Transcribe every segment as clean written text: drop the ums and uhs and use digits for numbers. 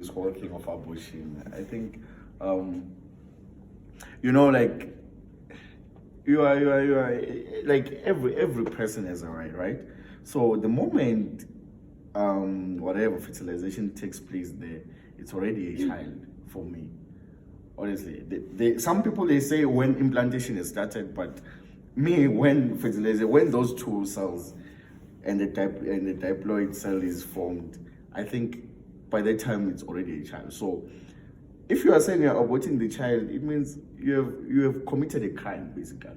this whole thing of abortion. I think, you know, like like every person has a right, right? So the moment whatever fertilization takes place there, it's already a child for me. Honestly, some people they say when implantation is started, but me when fertilization, when those two cells and the diploid cell is formed, I think by that time it's already a child. So if you are saying you're aborting the child, it means you have committed a crime, basically.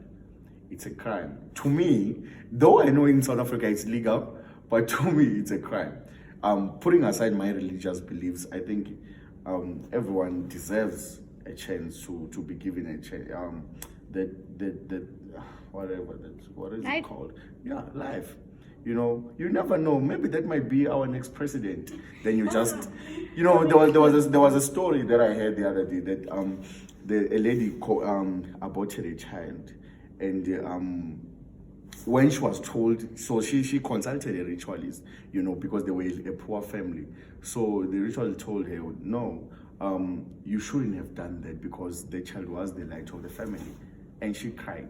It's a crime. To me, though I know in South Africa it's legal, but to me it's a crime. Putting aside my religious beliefs, I think everyone deserves a chance to be given a chance. That whatever that what is it called? Yeah, life. You know, you never know. Maybe that might be our next president. Then you just, you know, there was a story that I heard the other day that a lady aborted a child, and when she was told, so she consulted a ritualist, you know, because they were a poor family. So the ritualist told her, no, you shouldn't have done that because the child was the light of the family, and she cried.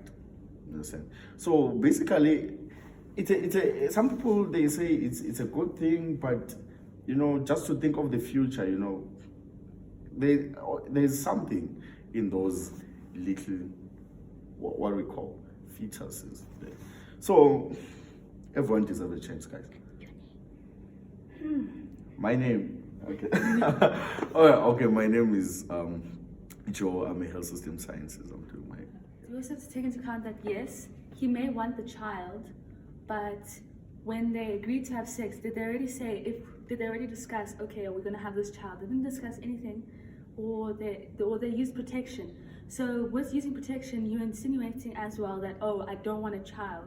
You understand? So basically, some people they say it's a good thing, but you know, just to think of the future, you know, there's something in those little what we call fetuses there. So everyone deserves a chance, guys. My name, okay. Oh, yeah, okay. My name is Joe. I'm a health system sciences. I'm doing my. We also have to take into account that yes, he may want the child, but when they agreed to have sex, did they already discuss? Okay, are we going to have this child? They didn't discuss anything, or they used protection. So with using protection, you're insinuating as well that, oh, I don't want a child.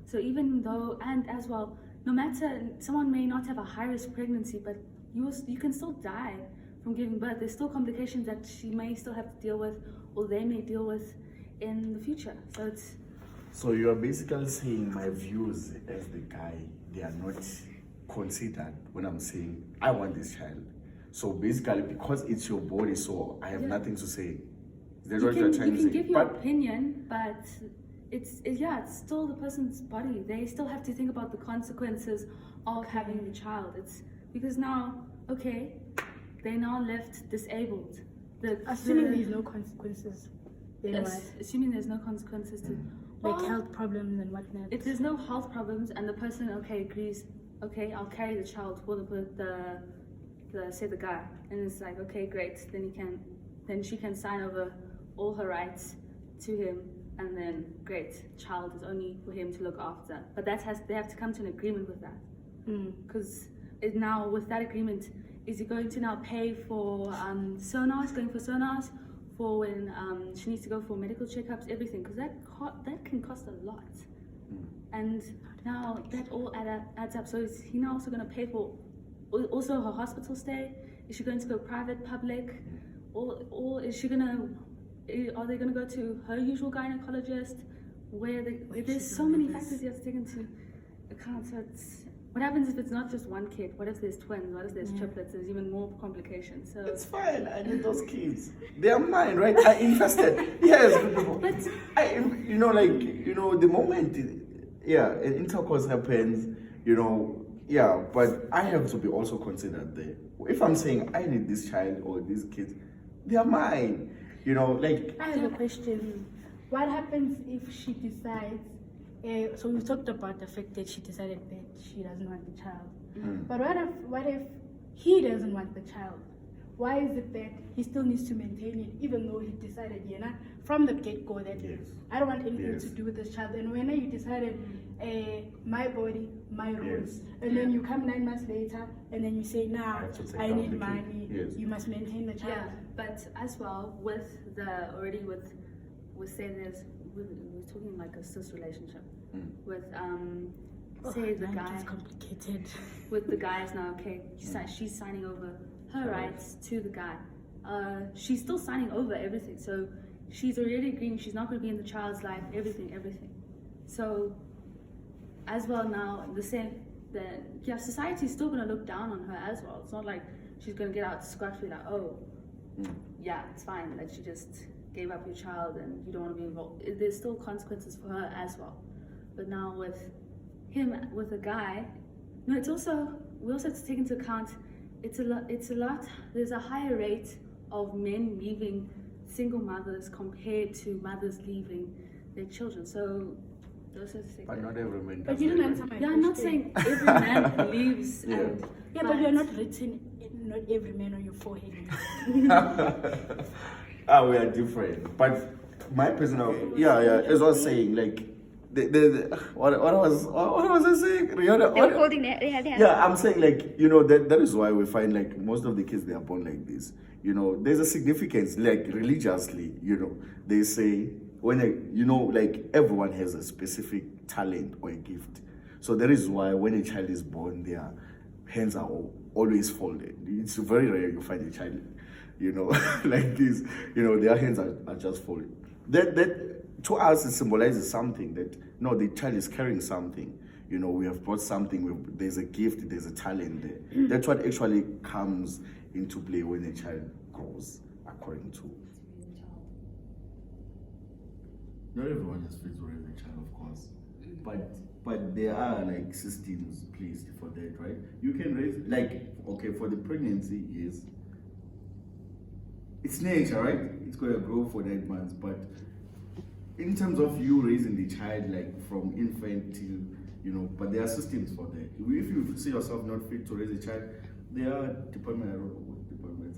So even though, and as well, no matter, someone may not have a high-risk pregnancy, but you can still die from giving birth. There's still complications that she may still have to deal with, or they may deal with in the future. So it's... So you are basically saying my views as the guy, they are not considered when I'm saying I want this child. So basically, because it's your body, so I have nothing to say. That's what you're trying to say. You can give your opinion, but it's still the person's body. They still have to think about the consequences of having the child. It's because now, okay, they're now left disabled. Assuming there's no consequences. Assuming there's no consequences to like health problems and whatnot. If there's no health problems and the person agrees, okay, I'll carry the child for the guy, and it's like, okay, great, then she can sign over all her rights to him, and then great, child is only for him to look after. But they have to come to an agreement with that, because now with that agreement, is he going to now pay for sonars, going for sonars, for when she needs to go for medical checkups, everything, because that can cost a lot, and now that all adds up. So is he now also going to pay for also her hospital stay? Is she going to go private, public, or is she are they going to go to her usual gynecologist? There's so many factors you have to take into account. So what happens if it's not just one kid? What if there's twins? What if there's triplets? There's even more complications. So it's fine. I need those kids. They are mine, right? I invested. Yes, but the moment, an intercourse happens, but I have to be also considered there. If I'm saying I need this child or these kids, they are mine. I have a question. What happens if she decides? So we talked about the fact that she decided that she doesn't want the child. But what if he doesn't want the child? Why is it that he still needs to maintain it, even though he decided, from the get-go that I don't want anything to do with this child? And when you decided, my body, my rules, and then you come 9 months later, and then you say, I need money, you must maintain the child. Yeah, but as well, with say we're talking like a cis relationship with say the guy is complicated. With the guys now, okay, she's signing over her rights to the guy. She's still signing over everything, so she's already agreeing she's not going to be in the child's life, everything. So as well now, the same, society is still going to look down on her as well. It's not like she's gonna get out scot-free, like, oh, yeah, it's fine that you just gave up your child and you don't want to be involved. There's still consequences for her as well. But now with him, with a guy, no, it's also, we also have to take into account, it's a lot, there's a higher rate of men leaving single mothers compared to mothers leaving their children. So those are the But not every man But does you didn't that, answer right? my yeah, question. I'm not saying every man leaves Yeah. and Yeah, but you're not written, not every man on your forehead. We are different. But my personal, as I was saying, like, what was I saying? Rihanna, They were holding their hands. Yeah, I'm saying, like, you know, that is why we find, like, most of the kids, they are born like this. You know, there's a significance, like, religiously, you know, they say, like, everyone has a specific talent or a gift. So that is why when a child is born, their hands are always folded. It's very rare you find a child, you know, like this, you know, their hands are just folded. That to us, it symbolizes something that, no, the child is carrying something. You know, we have brought something, there's a gift, there's a talent there. That's what actually comes into play when a child grows, according to. Not everyone is fit to raise a child, of course. But there are, like, systems placed for that, right? You can raise, like, okay, for the pregnancy, yes. It's nature, right? It's going to grow for 8 months, but in terms of you raising the child, like, from infant till, you know, but there are systems for that. If you see yourself not fit to raise a child, there are departments.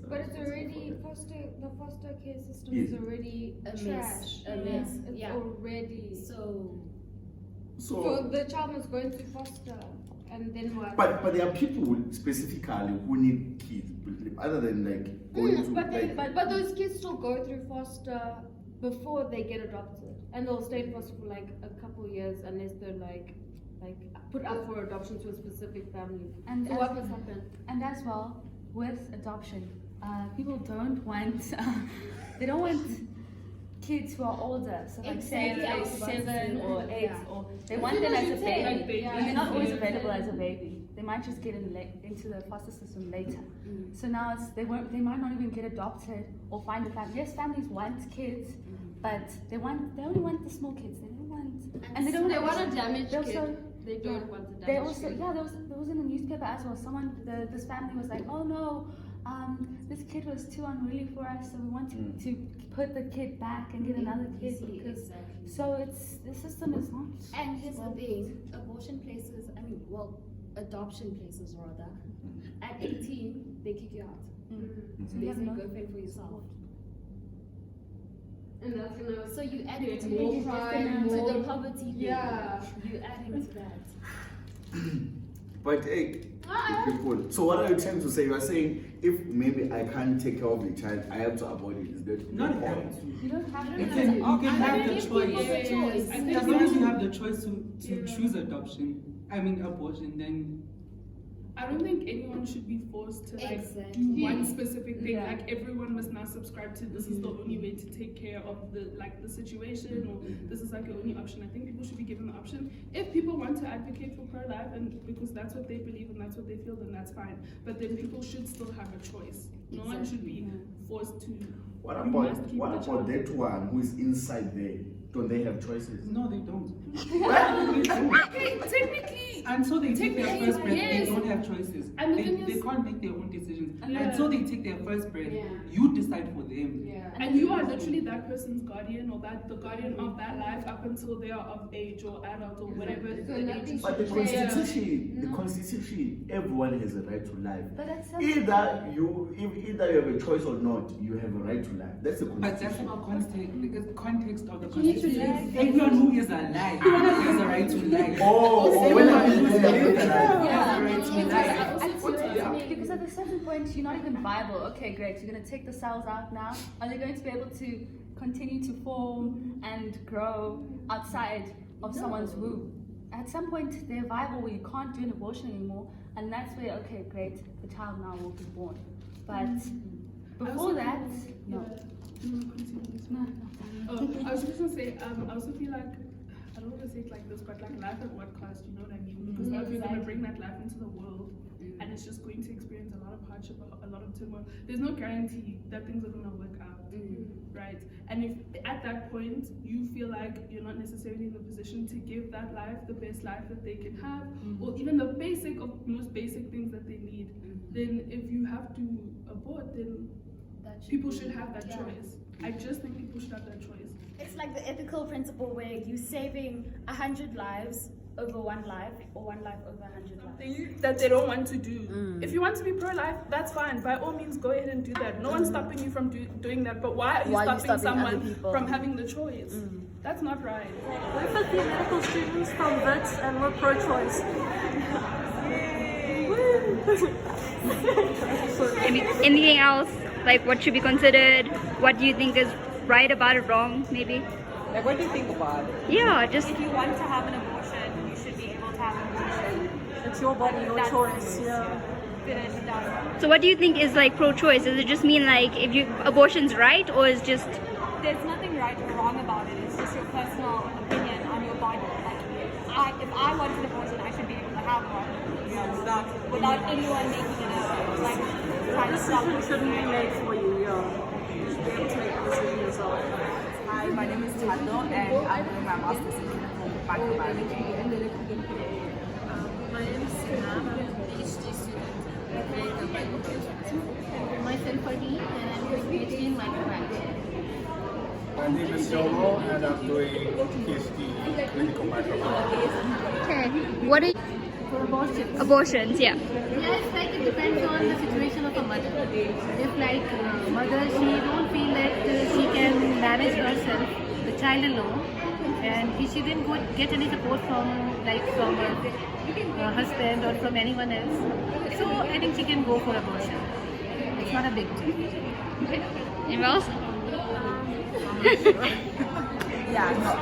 But it's already the foster care system Yes. is already A trash. mess, a mess, It's yeah. already so so the child was going to foster, and then what? But there are people specifically who need kids, other than, like, going to, but like, but those kids still go through foster before they get adopted, and they'll stay in foster for like a couple years unless they're like put up for adoption to a specific family. and So as, what must happen? and as well with adoption, people don't want they don't want kids who are older, so like say Exactly. 7 or 8, Yeah. or they want them as a baby. Like baby. And they're not always available as a baby. They might just get into the foster system later. So now they might not even get adopted or find a family. Yes, families want kids, but they only want the small kids. They don't want, and they don't. They want a damaged they kid. also- They don't want a damaged They also, kid. yeah, there was in the newspaper as well. This family was like, oh no, this kid was too unruly for us, so we want to put the kid back and get another kid because. So the system is not. And here's the thing, abortion places, adoption places rather, at 18, they kick you out. So you have no girlfriend for yourself. And that's gonna So you add it to more crime, to more the poverty thing. yeah. You add into that. But hey, people. So what are you trying to say? You are saying if maybe I can't take care of the child, I have to abort it. Is that Not the have point? to. You don't have You to. can, you can have the give people choice. the choice. As long as you have the choice to choose abortion, then I don't think anyone should be forced to like Exactly. do one specific thing. Yeah. Like everyone must now subscribe to this is the only way to take care of the situation, or this is like your only option. I think people should be given the option. If people want to advocate for pro-life and because that's what they believe and that's what they feel, then that's fine. But then people should still have a choice. No one should be forced to. What you about must keep what the about child. that one who is inside there? Don't they have choices? no, they don't. Okay, technically, Until they take their Technically, first breath, yes. they don't have choices. And the They thing is- can't make their own decisions. Yeah. Until they take their first breath, Yeah. you decide for them. Yeah. and you are literally that person's guardian or the guardian of that life up until they are of age or adult or whatever. So the nothing age But the is. constitution, everyone has a right to life. But that's Either you have a choice or not, you have a right to life. That's the But that's constitution. not context of the You need to constitution. live. Everyone who is alive has a right to life. Oh, when I Everyone who is alive Yeah. has a right to life. Because at a certain point, you're not even viable. Okay, great. You're going to take the cells out now. Are they going to be able to continue to form and grow outside of someone's womb? At some point, they're viable where you can't do an abortion anymore. And that's where, okay, great, the child now will be born. But before that, no. I was just gonna say, I also feel like, I don't want to say it like this, but like life at what cost, you know what I mean? Because now if you're gonna bring that life into the world, and it's just going to experience a lot of hardship, a lot of turmoil. There's no guarantee that things are going to work out, right? And if at that point you feel like you're not necessarily in the position to give that life the best life that they can have, or even the most basic things that they need, then if you have to abort, then people should have that choice. I just think people should have that choice. It's like the ethical principle where you're saving 100 lives over one life, or one life over 100 lives. That they don't want to do. If you want to be pro-life, that's fine. By all means, go ahead and do that. No one's stopping you from doing that. But why are you stopping someone from having the choice? That's not right. We're 50 medical students from Wits and we're pro-choice. Anything else? Like what should be considered? What do you think is right about it, wrong, maybe? Like, what do you think about it? Yeah, just... If you want to have an abortion, you should be able to have an abortion. It's your body, your choice. Yeah. Finished, done. So what do you think is like pro-choice? Does it just mean like if you abortion's right, or is just... There's nothing right or wrong about it. It's just your personal opinion on your body. Like, if I want an abortion, I should be able to have one. Without anyone making it like trying to stop it. Shouldn't be made for you, You should be able to make the decision yourself. Hi, my name is Tando and I'm doing my master's in clinical microbiology. My name is Sinam, I'm a PhD student in microbiology. Myself Fadi, and I'm doing PhD in microbiology. My name is Jomo and I'm doing PhD in clinical microbiology. Okay. What are For abortions? abortions? Yeah. Yeah, it's like it depends on the situation of a mother. If like mother, she don't feel that she can manage herself, the child alone, and if she didn't get any support from her husband or from anyone else, so I think she can go for abortion. It's not a big deal. Okay. Anyone else? Yeah, no,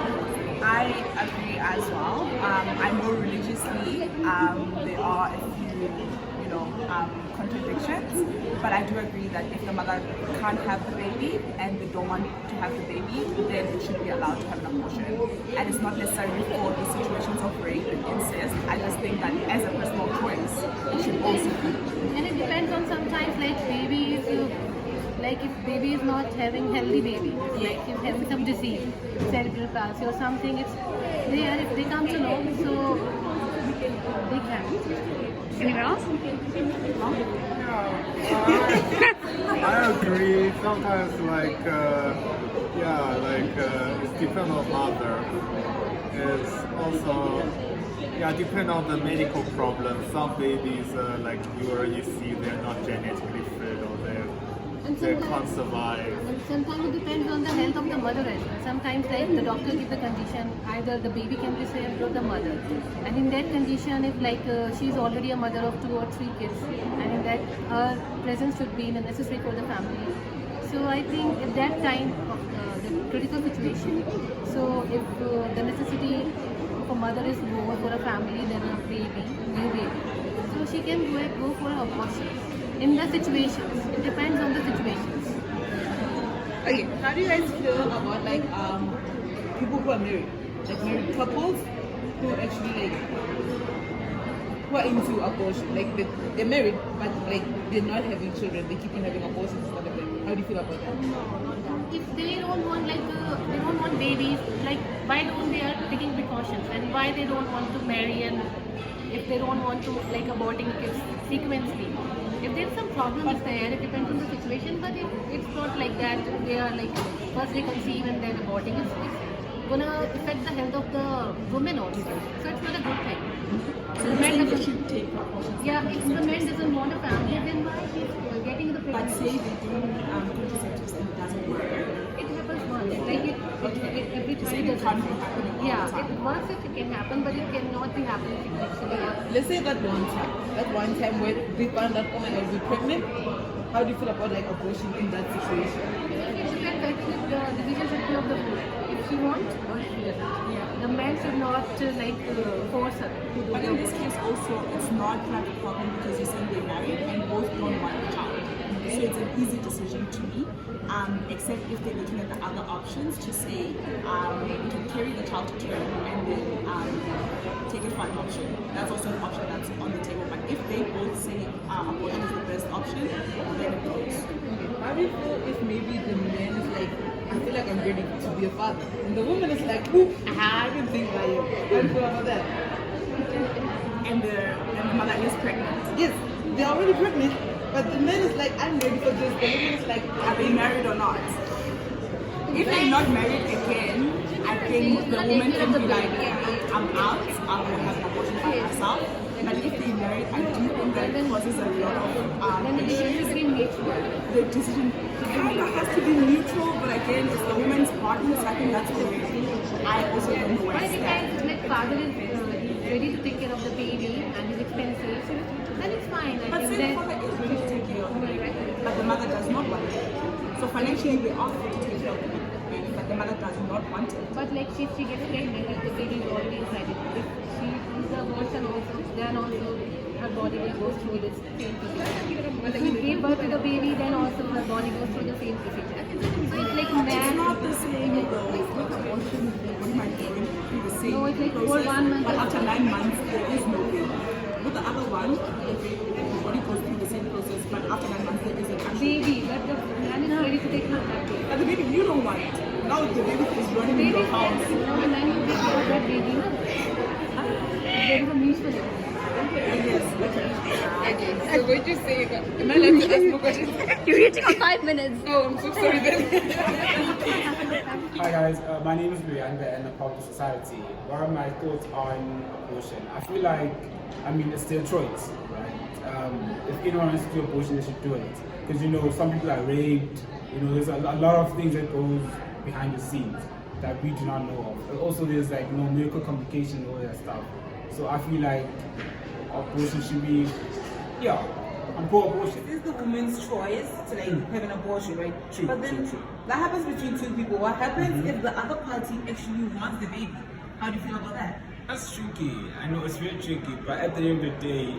I agree as well. I know religiously there are a few, contradictions, but I do agree that if the mother can't have the baby and they don't want to have the baby, then it should be allowed to have an abortion. And it's not necessarily for the situations of rape and incest. I just think that as a personal choice, it should also be. And it depends on sometimes like babies. Like if baby is not having healthy baby, like if having some disease, cerebral palsy or something, it's there. If they come to know, so they can. Anyone else? I agree. Sometimes, it depends on mother. It's also, depend on the medical problem. Some babies, you already see, they're not genetically fit or they can't survive. And sometimes it depends on the health of the mother as well. Sometimes like the doctor gives the condition, either the baby can be saved or the mother. And in that condition, if she's already a mother of 2 or 3 kids, and in that her presence should be necessary for the family. So I think at that time of the critical situation, so if the necessity of a mother is more for a family than a new baby, so she can go for an abortion. In the situations, it depends on the situations. Okay, how do you guys feel about people who are married, married couples who actually who are into abortion, they're married but they're not having children, they keep on having abortions and stuff. How do you feel about that? If they don't want they don't want babies, why don't they are taking precautions, and why they don't want to marry, and if they don't want to aborting kids sequentially. If there's some problems there, it depends on the situation, but it's not like that. They are first they conceive and then aborting. It's gonna affect the health of the woman also. So it's not a good thing. So the man should take precautions. Yeah, if the man doesn't want a family, then why he's getting the pregnancy? But say they do contraceptives and it doesn't work. It happens once. Every time it doesn't. Once it can happen, but it cannot be happening actually. Let's say that one time where we found out, oh my god, we're pregnant. How do you feel about abortion in that situation? It depends. The decision should be of the woman. If she wants or if she doesn't. The man should not force her to do. But in this case also, it's not a problem because you're saying they're married and both don't want a child. So it's an easy decision to me, except if they're looking at the other options to say we can carry the child to term and then take it for adoption. That's also an option that's on the table. But if they both say abortion is the best option, then it goes. How do you feel if maybe the man is like, I feel like I'm ready to be a father, and the woman is like, ooh, I didn't think about you. How do you feel about that? And the mother is pregnant. Yes, they're already pregnant, but the man is like, I'm ready for this. The woman is like, are they married or not? If they're not married again, I think the woman can be like, I'm out, I will have an abortion by myself. But if they're married, I do think that causes a lot of issues. The decision kind of has to be neutral, but again, it's the woman's body, so I think that's where I also don't know where I stand. Like father is ready to take care of the baby and his expenses, then it's fine. But say the father is ready to take care of the baby, but the mother does not want it. So financially, we are free to take care of the baby, but the mother does not want it. But like if she gets pregnant, like the baby is already inside it. If she does the abortion also, then also her body will go through this same procedure. If she gave birth to the baby, then also her body goes through the same procedure. So it's like It's not the same though. With abortion, the body might go through the same process, but after 9 months, there is no baby. With the other one, the body goes through the same process, but after 9 months, there is an actual baby. But the man is ready to take care of that baby. But the baby, you don't want it. Now the baby is running in your house. Now the man will take care of that baby. There is a need for it. Yes, okay. So what you say? Am I allowed to ask more questions? You're reaching on 5 minutes. Oh, I'm so sorry then. Hi guys, my name is Brianda and I'm part of society. What are my thoughts on abortion? I feel like, it's their choice, right? If anyone wants to do abortion, they should do it. Because some people are raped, there's a lot of things that goes behind the scenes that we do not know of. Also there's medical complications and all that stuff. So I feel like abortion should be, I'm for abortion. It's the woman's choice to have an abortion, right? True, but then true. That happens between two people. What happens if the other party actually wants the baby? How do you feel about that? That's tricky. I know it's very tricky, but at the end of the day,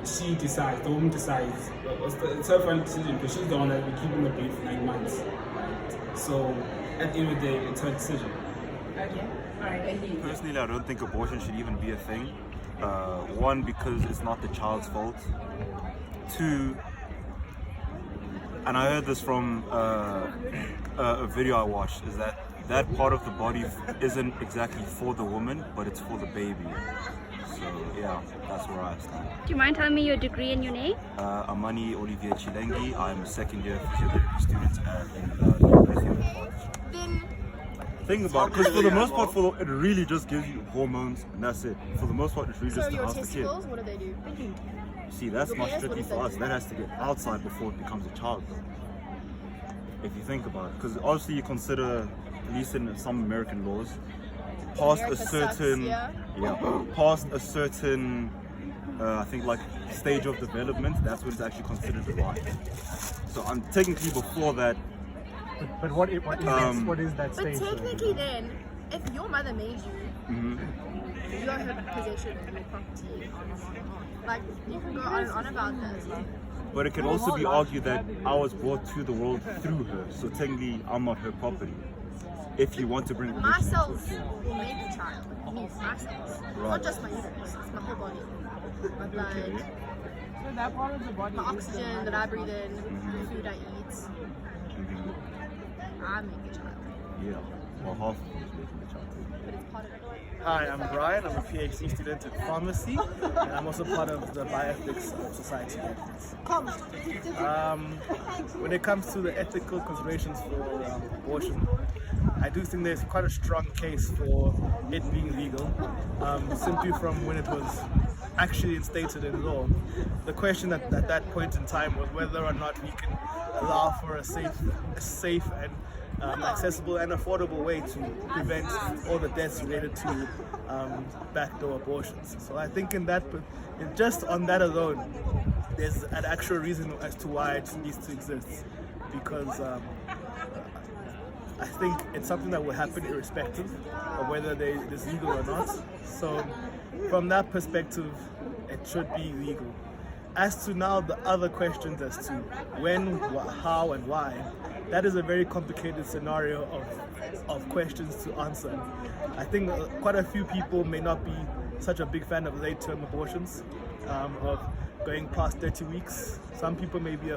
she decides, the woman decides. It's her final decision because she's the one that's been keeping the baby for 9 months, right? So at the end of the day, it's her decision. Okay. Alright, Personally, I don't think abortion should even be a thing. One, because it's not the child's fault. Two, and I heard this from a video I watched, is that part of the body isn't exactly for the woman, but it's for the baby. So yeah, that's where I stand. Do you mind telling me your degree and your name? Amani Olivier Chilengi. I'm a second year physiotherapy student at the University of Reproductive. Think about it, because for the most part, it really just gives you hormones and that's it. For the most part, it's really just to house the kid. testicles, what do they do? See, that's not strictly for us. That has to get outside before it becomes a child, though. If you think about it, because obviously you consider, at least in some American laws, past a certain, past a certain, I think stage of development, that's when it's actually considered a right. So I'm technically before that. But what is that stage? But technically then, if your mother made you, you are her possession of your property. Like, you can go on and on about this. But it can also be argued that I was brought to the world through her, so technically I'm not her property. If you want to bring My cells will make the child. Me, my cells. Right. Not just my uterus, it's my whole body. My blood, So that part of the body my oxygen that I breathe in, the food I eat. I make the child. Yeah, well, half of it is making the child. But it's part of it. Hi, I'm Brian. I'm a PhD student in pharmacy, and I'm also part of the bioethics of society. When it comes to the ethical considerations for abortion, I do think there's quite a strong case for it being legal, simply from when it was actually instated in law. The question at that point in time was whether or not we can allow for a safe and accessible and affordable way to prevent all the deaths related to backdoor abortions. So I think just on that alone, there's an actual reason as to why it needs to exist, because I think it's something that will happen irrespective of whether it is legal or not. So from that perspective, it should be legal. As to now the other questions as to when, how, and why, that is a very complicated scenario of questions to answer. I think quite a few people may not be such a big fan of late-term abortions, of going past 30 weeks. Some people may be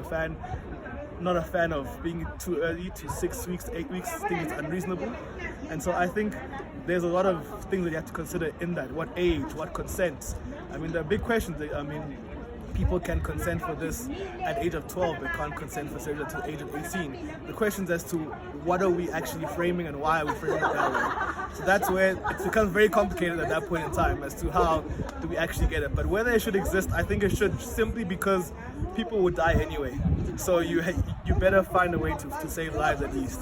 not a fan of being too early to 6 weeks, 8 weeks, think it's unreasonable. And so I think there's a lot of things that you have to consider in that. What age, what consent? I mean, there are big questions. People can consent for this at age of 12, they can't consent for surgery until age of 18. The questions as to what are we actually framing and why are we framing it that way. So that's where it becomes very complicated at that point in time as to how do we actually get it. But whether it should exist, I think it should, simply because people would die anyway. So you better find a way to save lives at least.